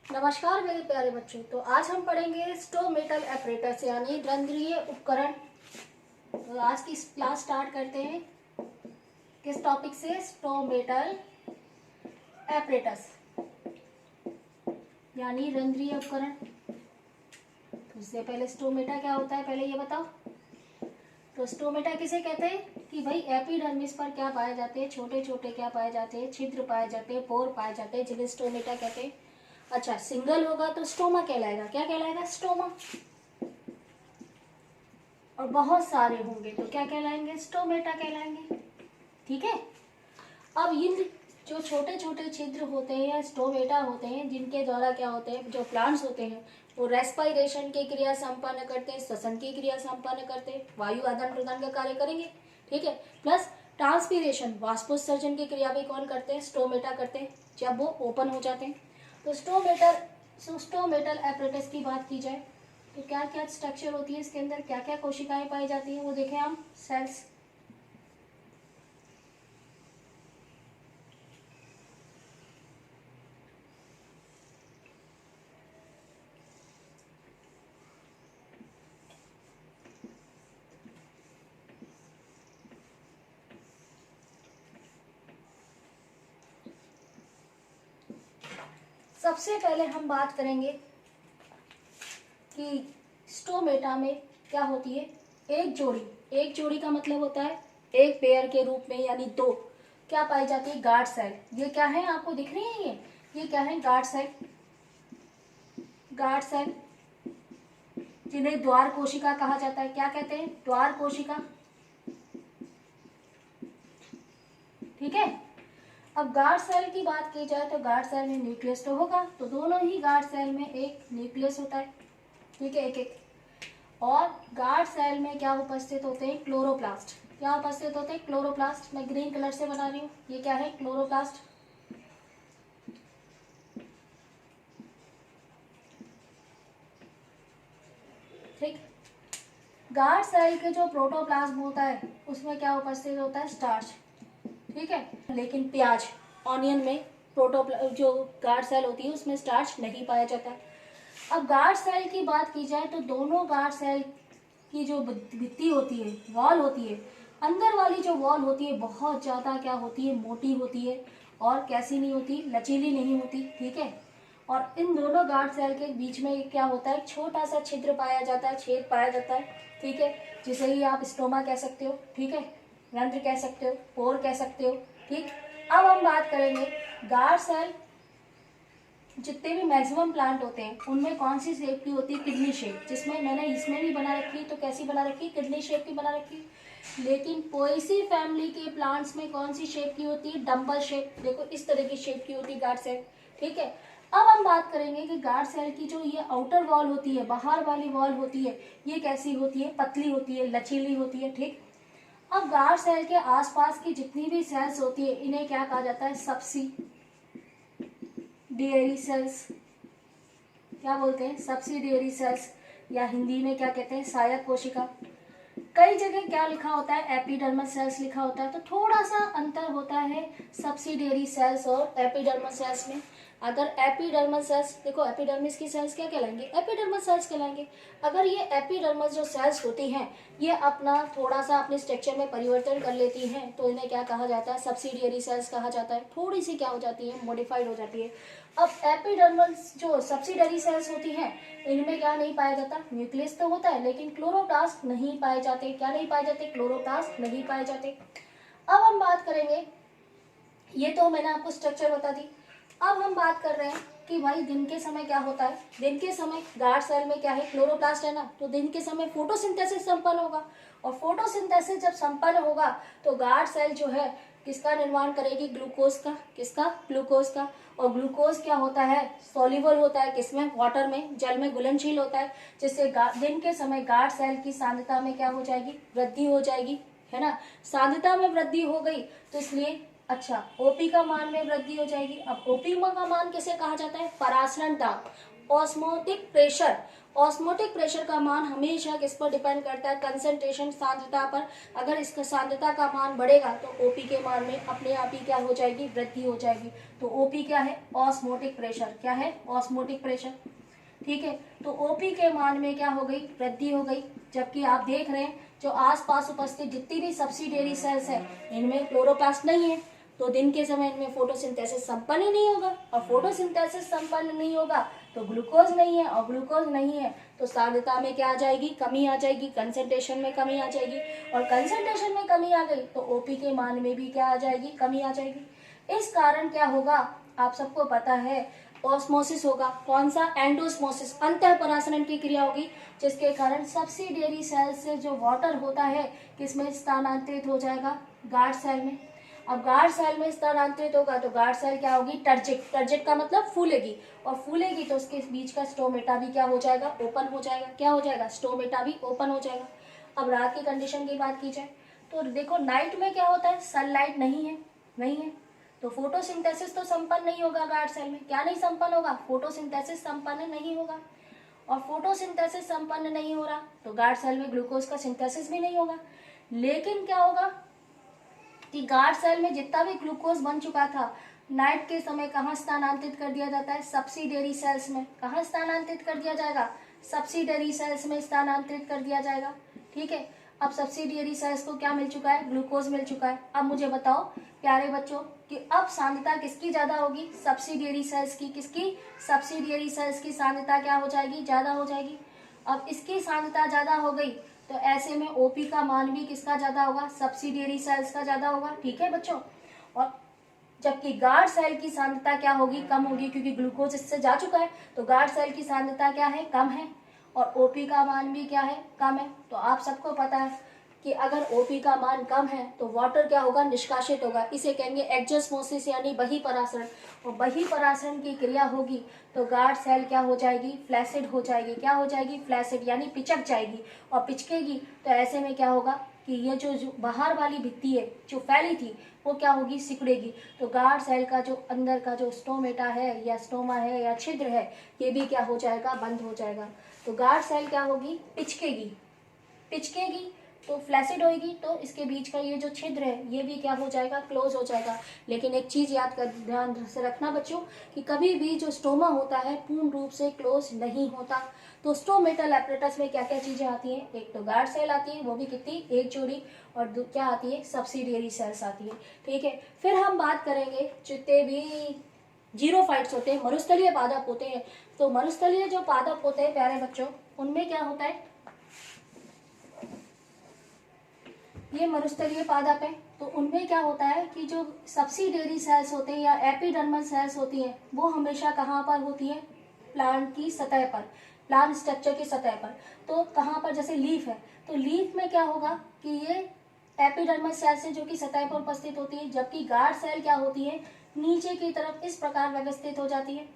नमस्कार मेरे प्यारे बच्चों। तो आज हम पढ़ेंगे स्टोमेटल एपरेटस यानी रंध्रीय उपकरण। तो आज की क्लास स्टार्ट करते हैं किस टॉपिक से? स्टोमेटल एपरेटस यानी रंध्रीय उपकरण। तो इससे पहले स्टोमेटा क्या होता है पहले ये बताओ। तो स्टोमेटा किसे कहते हैं कि भाई एपिडर्मिस पर क्या पाए जाते हैं? छोटे छोटे क्या पाए जाते हैं? छिद्र पाए जाते हैं, पोर पाए जाते हैं, जिन्हें स्टोमेटा कहते हैं। अच्छा, सिंगल होगा तो स्टोमा कहलाएगा। क्या कहलाएगा? स्टोमा। और बहुत सारे होंगे तो क्या कहलाएंगे? स्टोमेटा कहलाएंगे। ठीक है। अब इन जो छोटे छोटे छिद्र होते हैं या स्टोमेटा होते हैं, जिनके द्वारा क्या होते हैं, जो प्लांट्स होते हैं वो रेस्पिरेशन की क्रिया संपन्न करते हैं, श्वसन की क्रिया संपन्न करते हैं, वायु आदान प्रदान का कार्य करेंगे। ठीक है। प्लस ट्रांसपीरेशन, वाष्पोत्सर्जन की क्रिया भी कौन करते हैं? स्टोमेटा करते हैं जब वो ओपन हो जाते हैं। तो स्टोमेटल एपरेटस की बात की जाए तो क्या क्या स्ट्रक्चर होती है इसके अंदर, क्या क्या कोशिकाएं पाई जाती हैं, वो देखें हम। सेल्स, सबसे पहले हम बात करेंगे कि स्टोमेटा में क्या होती है। एक जोड़ी, एक जोड़ी का मतलब होता है एक पेयर के रूप में, यानी दो क्या पाई जाती है? Guard cell. ये क्या है, आपको दिख रही है? ये क्या है? Guard cell. गार्ड सेल जिन्हें द्वार कोशिका कहा जाता है। क्या कहते हैं? द्वार कोशिका। ठीक है। अब गार्ड सेल की बात की जाए तो गार्ड सेल में न्यूक्लियस तो होगा, तो दोनों ही गार्ड सेल में एक न्यूक्लियस होता है। ठीक है, एक एक। और गार्ड सेल में क्या उपस्थित होते हैं? क्लोरोप्लास्ट। क्या उपस्थित होते हैं? क्लोरोप्लास्ट। मैं ग्रीन कलर से बना रही हूँ। ये क्या है? क्लोरोप्लास्ट। ठीक। गार्ड सेल के जो प्रोटोप्लाज्म होता है उसमें क्या उपस्थित होता है? स्टार्च। ठीक है। लेकिन प्याज, ऑनियन में जो गार्ड सेल होती है उसमें स्टार्च नहीं पाया जाता है। अब गार्ड सेल की बात की जाए तो दोनों गार्ड सेल की जो भित्ति होती है, वॉल होती है, अंदर वाली जो वॉल होती है बहुत ज़्यादा क्या होती है? मोटी होती है। और कैसी नहीं होती? लचीली नहीं होती। ठीक है। और इन दोनों गार्ड सेल के बीच में क्या होता है? छोटा सा छिद्र पाया जाता है, छेद पाया जाता है। ठीक है। जिसे ही आप स्टोमा कह सकते हो। ठीक है। रंध्र कह सकते हो, पोर कह सकते हो। ठीक। अब हम बात करेंगे गार्ड सेल जितने भी मैक्सिमम प्लांट होते हैं उनमें कौन सी शेप की होती है? Kidney shape. जिसमें मैंने इसमें भी बना रखी, तो कैसी बना रखी? किडनी शेप की बना रखी। लेकिन पोएसी फैमिली के प्लांट्स में कौन सी शेप की होती है? Dumbbell shape. देखो इस तरह की शेप की होती है गार्ड सेल। ठीक है। अब हम बात करेंगे कि गार्ड सेल की जो ये आउटर वॉल होती है, बाहर वाली वॉल होती है, ये कैसी होती है? पतली होती है, लचीली होती है। ठीक। अब गार्ड सेल के आसपास की जितनी भी सेल्स होती है इन्हें क्या कहा जाता है? Subsidiary cells. क्या बोलते हैं? सब्सिडियरी सेल्स, या हिंदी में क्या कहते हैं? सहायक कोशिका। कई जगह क्या लिखा होता है? एपिडर्मल सेल्स लिखा होता है। तो थोड़ा सा अंतर होता है सब्सिडियरी सेल्स और एपिडर्मल सेल्स में। अगर एपिडर्मल सेल्स, देखो एपिडर्मिस की सेल्स क्या कहलाएंगे? एपिडर्मल सेल्स कहलाएंगे। अगर ये एपिडर्मल जो सेल्स होती हैं ये अपना थोड़ा सा अपने स्ट्रक्चर में परिवर्तन कर लेती हैं तो इन्हें क्या कहा जाता है? सब्सिडियरी सेल्स कहा जाता है। थोड़ी सी क्या हो जाती है? मॉडिफाइड हो जाती है। अब एपिडर्मल जो सब्सिडियरी सेल्स होती हैं इनमें क्या नहीं पाया जाता? न्यूक्लियस तो होता है लेकिन क्लोरोप्लास्ट नहीं पाए जाते। क्या नहीं पाए जाते? क्लोरोप्लास्ट नहीं पाए जाते। अब हम बात करेंगे, ये तो मैंने आपको स्ट्रक्चर बता दी। अब हम बात कर रहे हैं कि भाई दिन के समय क्या होता है? दिन के समय गार्ड सेल में क्या है? क्लोरोप्लास्ट है ना, तो दिन के समय फोटोसिंथेसिस संपन्न होगा। और फोटोसिंथेसिस जब संपन्न होगा तो गार्ड सेल जो है किसका निर्माण करेगी? ग्लूकोज का। किसका? ग्लूकोज का। और ग्लूकोज क्या होता है? सॉल्युबल होता है। किसमें? वाटर में, जल में घुलनशील होता है। जिससे दिन के समय गार्ड सेल की सांद्रता में क्या हो जाएगी? वृद्धि हो जाएगी, है ना। सांद्रता में वृद्धि हो गई तो इसलिए अच्छा ओपी का मान में वृद्धि हो जाएगी। अब ओपी का मान किसे कहा जाता है? परासरण दाब। Osmotic pressure. ऑस्मोटिक प्रेशर का मान हमेशा किस पर डिपेंड करता है? कंसंट्रेशन, सांद्रता पर। अगर इसका सांद्रता का मान बढ़ेगा तो ओपी के मान में अपने आप ही क्या हो जाएगी? वृद्धि हो जाएगी। तो ओपी क्या है? Osmotic pressure. क्या है? Osmotic pressure. ठीक है, तो ओपी के मान में क्या हो गई? वृद्धि हो गई। जबकि आप देख रहे हैं जो आसपास उपस्थित जितनी भी सब्सिडियरी सेल्स है इनमें क्लोरोप्लास्ट नहीं है, तो दिन के समय इनमें फोटोसिंथेसिस संपन्न ही नहीं होगा, और फोटोसिंथेसिस संपन्न नहीं होगा तो ग्लूकोज नहीं है, और ग्लूकोज नहीं है तो सांद्रता में क्या आ जाएगी? कमी आ जाएगी, कंसंट्रेशन में कमी आ जाएगी, और कंसंट्रेशन में कमी आ गई तो ओपी के मान में भी क्या आ जाएगी? कमी आ जाएगी। इस कारण क्या होगा? आप सबको पता है ऑस्मोसिस होगा। कौन सा? एंडोस्मोसिस, अंतःपरासरण की क्रिया होगी, जिसके कारण सब्सिडियरी सेल से जो वाटर होता है किसमें स्थानांतरित हो जाएगा? गार्ड सेल में। अब गार्ड सेल में स्थानांतरित होगा तो गार्ड सेल क्या होगी? टर्जिक। टर्जिक का मतलब फूलेगी, और फूलेगी तो उसके बीच का स्टोमेटा भी क्या हो जाएगा? ओपन हो जाएगा। क्या हो जाएगा? स्टोमेटा भी ओपन हो जाएगा। अब रात की कंडीशन की बात की जाए तो देखो नाइट में क्या होता है? सनलाइट नहीं है, नहीं है, तो फोटोसिंथेसिस तो संपन्न नहीं होगा गार्ड सेल में। क्या नहीं संपन्न होगा? फोटोसिंथेसिस संपन्न नहीं होगा, और फोटोसिंथेसिस संपन्न नहीं हो रहा तो गार्ड सेल में ग्लूकोज का सिंथेसिस भी नहीं होगा। लेकिन क्या होगा कि गार्ड सेल में जितना भी ग्लूकोज बन चुका था नाइट के समय कहाँ स्थानांतरित कर दिया जाता है? सब्सिडियरी सेल्स में। कहाँ स्थानांतरित कर दिया जाएगा? सब्सिडियरी सेल्स में स्थानांतरित कर दिया जाएगा। ठीक है, अब सब्सिडियरी सेल्स को क्या मिल चुका है? ग्लूकोज मिल चुका है। अब मुझे बताओ प्यारे बच्चों कि अब सांद्रता किसकी ज्यादा होगी? सब्सिडियरी सेल्स की। किसकी? सब्सिडियरी सेल्स की सांद्रता क्या हो जाएगी? ज्यादा हो जाएगी। अब इसकी सांद्रता ज्यादा हो गई तो ऐसे में ओपी का मान भी किसका ज्यादा होगा? सब्सिडियरी सेल्स का ज्यादा होगा। ठीक है बच्चों, और जबकि गार्ड सेल की सांद्रता क्या होगी? कम होगी, क्योंकि ग्लूकोज इससे जा चुका है, तो गार्ड सेल की सांद्रता क्या है? कम है, और ओपी का मान भी क्या है? कम है। तो आप सबको पता है कि अगर ओपी का मान कम है तो वाटर क्या होगा? निष्कासित होगा। इसे कहेंगे एक्जोस्मोसिस यानी बहिःपरासरण, और बहिःपरासरण की क्रिया होगी तो गार्ड सेल क्या हो जाएगी? फ्लैसिड हो जाएगी। क्या हो जाएगी? फ्लैसिड, यानी पिचक जाएगी, और पिचकेगी तो ऐसे में क्या होगा कि ये जो बाहर वाली भित्ति है जो फैली थी वो क्या होगी? सिकुड़ेगी। तो गार्ड सेल का जो अंदर का जो स्टोमेटा है या स्टोमा है या छिद्र है ये भी क्या हो जाएगा? बंद हो जाएगा। तो गार्ड सेल क्या होगी? पिचकेगी। पिचकेगी तो फ्लैसिड होगी, तो इसके बीच का ये जो छिद्र है ये भी क्या हो जाएगा? क्लोज हो जाएगा। लेकिन एक चीज याद कर ध्यान से रखना बच्चों कि कभी भी जो स्टोमा होता है पूर्ण रूप से क्लोज नहीं होता। तो स्टोमेटल एपरेटस में क्या क्या चीजें आती हैं? एक तो गार्ड सेल आती है, वो भी कितनी? एक जोड़ी, और क्या आती है? सब्सिडियरी सेल्स आती है। ठीक है, फिर हम बात करेंगे जितने भी जीरोफाइट्स होते हैं, मरुस्थलीय पादप होते हैं। तो मरुस्थलीय जो पादप होते हैं प्यारे बच्चों, उनमें क्या होता है? ये मरुस्थलीय पादप है, तो उनमें क्या होता है कि जो सब्सिडियरी सेल्स होते हैं या एपिडर्मल सेल्स होती हैं वो हमेशा कहाँ पर होती हैं? प्लांट की सतह पर, प्लांट स्ट्रक्चर की सतह पर। तो कहाँ पर? जैसे लीफ है तो लीफ में क्या होगा कि ये एपिडर्मल सेल से जो कि सतह पर उपस्थित होती है, जबकि गार्ड सेल क्या होती है? नीचे की तरफ इस प्रकार व्यवस्थित हो जाती है।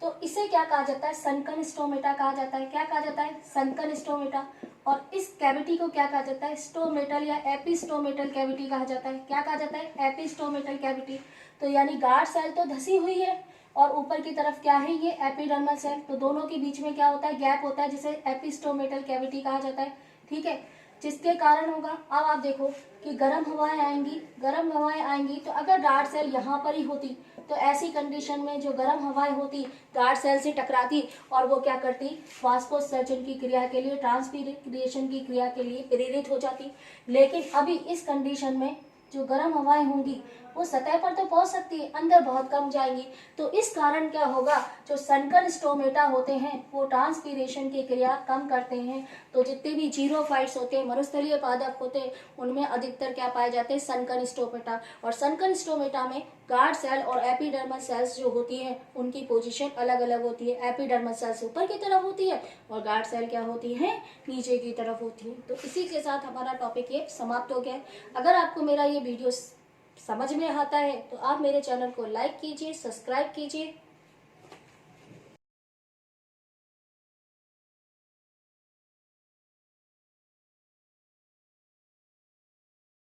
तो इसे क्या कहा जाता है? सनकन स्टोमेटा कहा जाता है। क्या कहा जाता है? सनकन स्टोमेटा। और इस कैविटी को क्या कहा जाता है? स्टोमेटल या एपिस्टोमेटल कैविटी कहा जाता है। क्या कहा जाता है? एपिस्टोमेटल कैविटी। तो यानी गार्ड सेल तो धसी हुई है और ऊपर की तरफ क्या है? ये एपिडर्मल सेल, तो दोनों के बीच में क्या होता है? गैप होता है, जिसे एपिस्टोमेटल कैविटी कहा जाता है। ठीक है, जिसके कारण होगा, अब आप देखो कि गर्म हवाएं आएंगी, गर्म हवाएं आएंगी तो अगर गार्ड सेल यहाँ पर ही होती तो ऐसी कंडीशन में जो गर्म हवाएं होती गार्ड सेल से टकराती और वो क्या करती? वाष्पोत्सर्जन की क्रिया के लिए, ट्रांसपीरेशन की क्रिया के लिए प्रेरित हो जाती। लेकिन अभी इस कंडीशन में जो गर्म हवाएं होंगी वो सतह पर तो पहुंच सकती है, अंदर बहुत कम जाएंगी। तो इस कारण क्या होगा? जो सनकन स्टोमेटा होते हैं वो ट्रांसपीरेशन की क्रिया कम करते हैं। तो जितने भी जीरोफाइट्स होते हैं, मरुस्थलीय पादप होते हैं, उनमें अधिकतर क्या पाए जाते हैं? सनकन स्टोमेटा। और सनकन स्टोमेटा में गार्ड सेल और एपिडर्मल सेल्स जो होती हैं उनकी पोजीशन अलग अलग होती है। एपिडर्मल सेल्स ऊपर की तरफ होती है और गार्ड सेल क्या होती है? नीचे की तरफ होती है। तो इसी के साथ हमारा टॉपिक ये समाप्त हो गया है। अगर आपको मेरा ये वीडियो समझ में आता है तो आप मेरे चैनल को लाइक कीजिए, सब्सक्राइब कीजिए